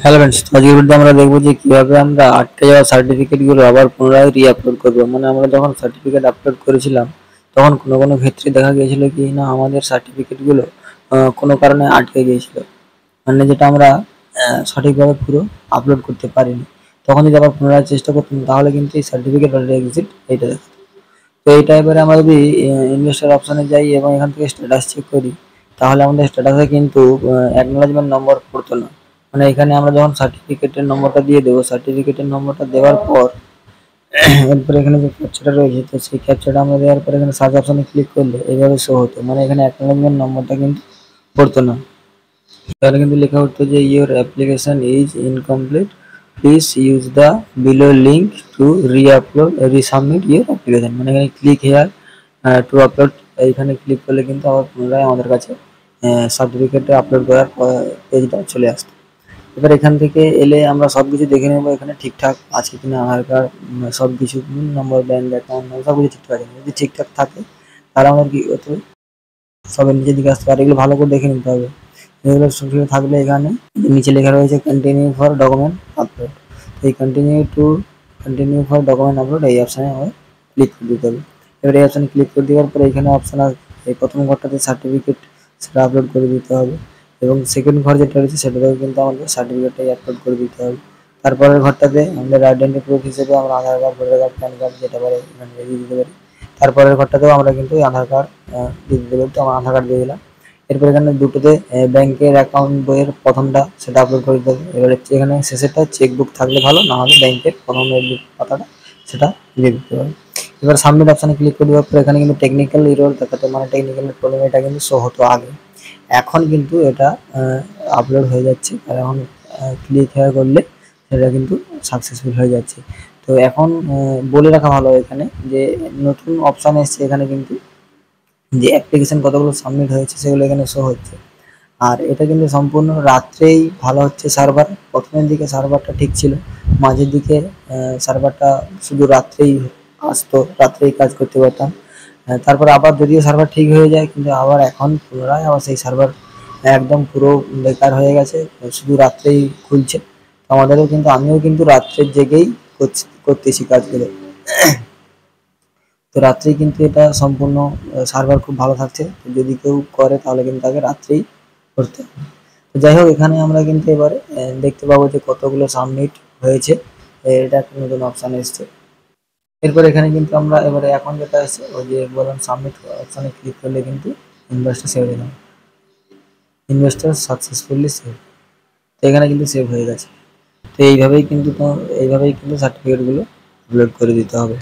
Hello friends, তো আজকের ভিডিওতে আমরা দেখব যে কিভাবে আমরা আটকে যাওয়া সার্টিফিকেটগুলো আবার পুনরায় রি-আপলোড করব। মানে আমরা যখন সার্টিফিকেট আপলোড করেছিলাম তখন কোনো ক্ষেত্রে দেখা গিয়েছিল কি না আমাদের সার্টিফিকেটগুলো কোনো কারণে আটকে গিয়েছিল। মানে যেটা আমরা সঠিকভাবে পুরো আপলোড করতে পারিনি। তখন যদি আবার পুনরায় চেষ্টা করতাম তাহলে কিন্তু এই সার্টিফিকেট অলরেডি এক্সিট এইটা দেখাতো। তো এইটা এবারে আমরা যদি ইনভেস্টর অপশনে যাই এবং এখান থেকে স্ট্যাটাস চেক করি তাহলে আমাদের স্ট্যাটাসে কিন্তু অ্যাকনলেজমেন্ট নম্বর পড়তো না। মানে এখানে আমরা যখন সার্টিফিকেটের নম্বরটা দিয়ে দেবো, সার্টিফিকেটের নম্বরটা দেওয়ার পর এরপরে এখানে যে ক্যাপচাটা রয়েছে তো সেই ক্যাপচাটা আমরা দেওয়ার পর এখানে সার্চ অপশনে ক্লিক করলে এইভাবে শো হতো। মানে এখানে অ্যাকনলেজমেন্ট নম্বরটা কিন্তু পড়তো না। তাহলে কিন্তু লেখা হতো যে your application is incomplete, please use the below link to resubmit your application. মানে এখানে ক্লিক হেয়ার টু আপলোড, এইখানে ক্লিক করলে কিন্তু আবার পুনরায় আমাদের কাছে সার্টিফিকেটটা আপলোড করার পেজটা চলে আসতো। এবার এখান থেকে এলে আমরা সবকিছু দেখে নেবো এখানে ঠিকঠাক আছে কিনা, আধার কার্ড সবকিছু নম্বর, ব্যাংক অ্যাকাউন্ট সবকিছু ঠিকঠাক আছে। যদি ঠিকঠাক থাকে তাহলে আমাদের কি করতে হবে, সবের নিচের দিকে আসতে পারে, এগুলো ভালো করে দেখে নিতে হবে। এগুলো সবকিছু থাকলে এখানে নিচে লেখা রয়েছে কন্টিনিউ ফর ডকুমেন্ট আপলোড, এই কন্টিনিউ ফর ডকুমেন্ট আপলোড এই অপশানে আমাদের ক্লিক করে দিতে হবে। এবার এই অপশানে ক্লিক করে দেওয়ার পরে এখানে অপশান এই প্রথম ঘরটাতে সার্টিফিকেট সেটা আপলোড করে দিতে হবে এবং সেকেন্ড ঘর যেটা রয়েছে সেটাতেও কিন্তু আমাদের সার্টিফিকেটটাই আপলোড করে দিতে হবে। তারপরের ঘরটাতে আমাদের আইডেন্টি প্রুফ হিসেবে আমরা Aadhaar card, voter card, PAN card যেটা পারে এখানে দিয়ে দিতে পারি। তারপরের ঘরটাতেও আমরা কিন্তু আধার কার্ড দিয়ে দিতে পারি, তো আমরা আধার কার্ড দিয়ে দিলাম। এরপর এখানে দুটোতে ব্যাংকের অ্যাকাউন্ট বইয়ের প্রথমটা সেটা আপলোড করে দিতে হবে। এবারে এখানে শেষেরটা চেকবুক থাকলে ভালো, না হলে ব্যাংকের প্রথম পাতাটা সেটা দিয়ে দিতে হবে। এবার সাবমিট অপশানে ক্লিক করে দেওয়ার পর এখানে কিন্তু টেকনিক্যাল এরর দেখাতো, মানে টেকনিক্যাল প্রবলেম এটা কিন্তু শো হতো আগে। এখন কিন্তু এটা আপলোড হয়ে যাচ্ছে, আর এখন ক্লিক হয়ে করলে সেটা কিন্তু সাকসেসফুল হয়ে যাচ্ছে। তো এখন বলে রাখা ভালো এখানে যে নতুন অপশান এসছে এখানে কিন্তু যে অ্যাপ্লিকেশন কতগুলো সাবমিট হয়েছে সেগুলো এখানে শো হচ্ছে। আর এটা কিন্তু সম্পূর্ণ রাত্রেই ভালো হচ্ছে সার্ভার। প্রথমের দিকে সার্ভারটা ঠিক ছিল, মাঝের দিকে সার্ভারটা শুধু রাত্রেই আসতো, রাত্রেই কাজ করতে পারতাম। তারপর আবার যদিও সার্ভার ঠিক হয়ে যায় কিন্তু আবার এখন পুনরায় আবার সেই সার্ভার একদম পুরো বেকার হয়ে গেছে, শুধু রাত্রেই খুলছে। আমাদেরও কিন্তু আমিও কিন্তু রাত্রের জেগেই করতেছি কাজগুলো। তো রাত্রেই কিন্তু এটা সম্পূর্ণ সার্ভার খুব ভালো থাকছে। তো যদি কেউ করে তাহলে কিন্তু তাকে রাত্রেই করতে হবে। তো যাই হোক এখানে আমরা কিন্তু এবারে দেখতে পাবো যে কতগুলো সাবমিট হয়েছে, এটা একটা নতুন অপশান এসছে। এরপর এখানে কিন্তু আমরা এবারে এখন যেটা আছে ওই যে বললাম সাবমিট অপশানে ক্লিক করলে কিন্তু ইনভয়েসটা সেভ হয়ে যাবে, ইনভয়েসটা সাকসেসফুলি সেভ। তো এখানে কিন্তু সেভ হয়ে গেছে। তো এইভাবেই কিন্তু সার্টিফিকেটগুলো আপলোড করে দিতে হবে।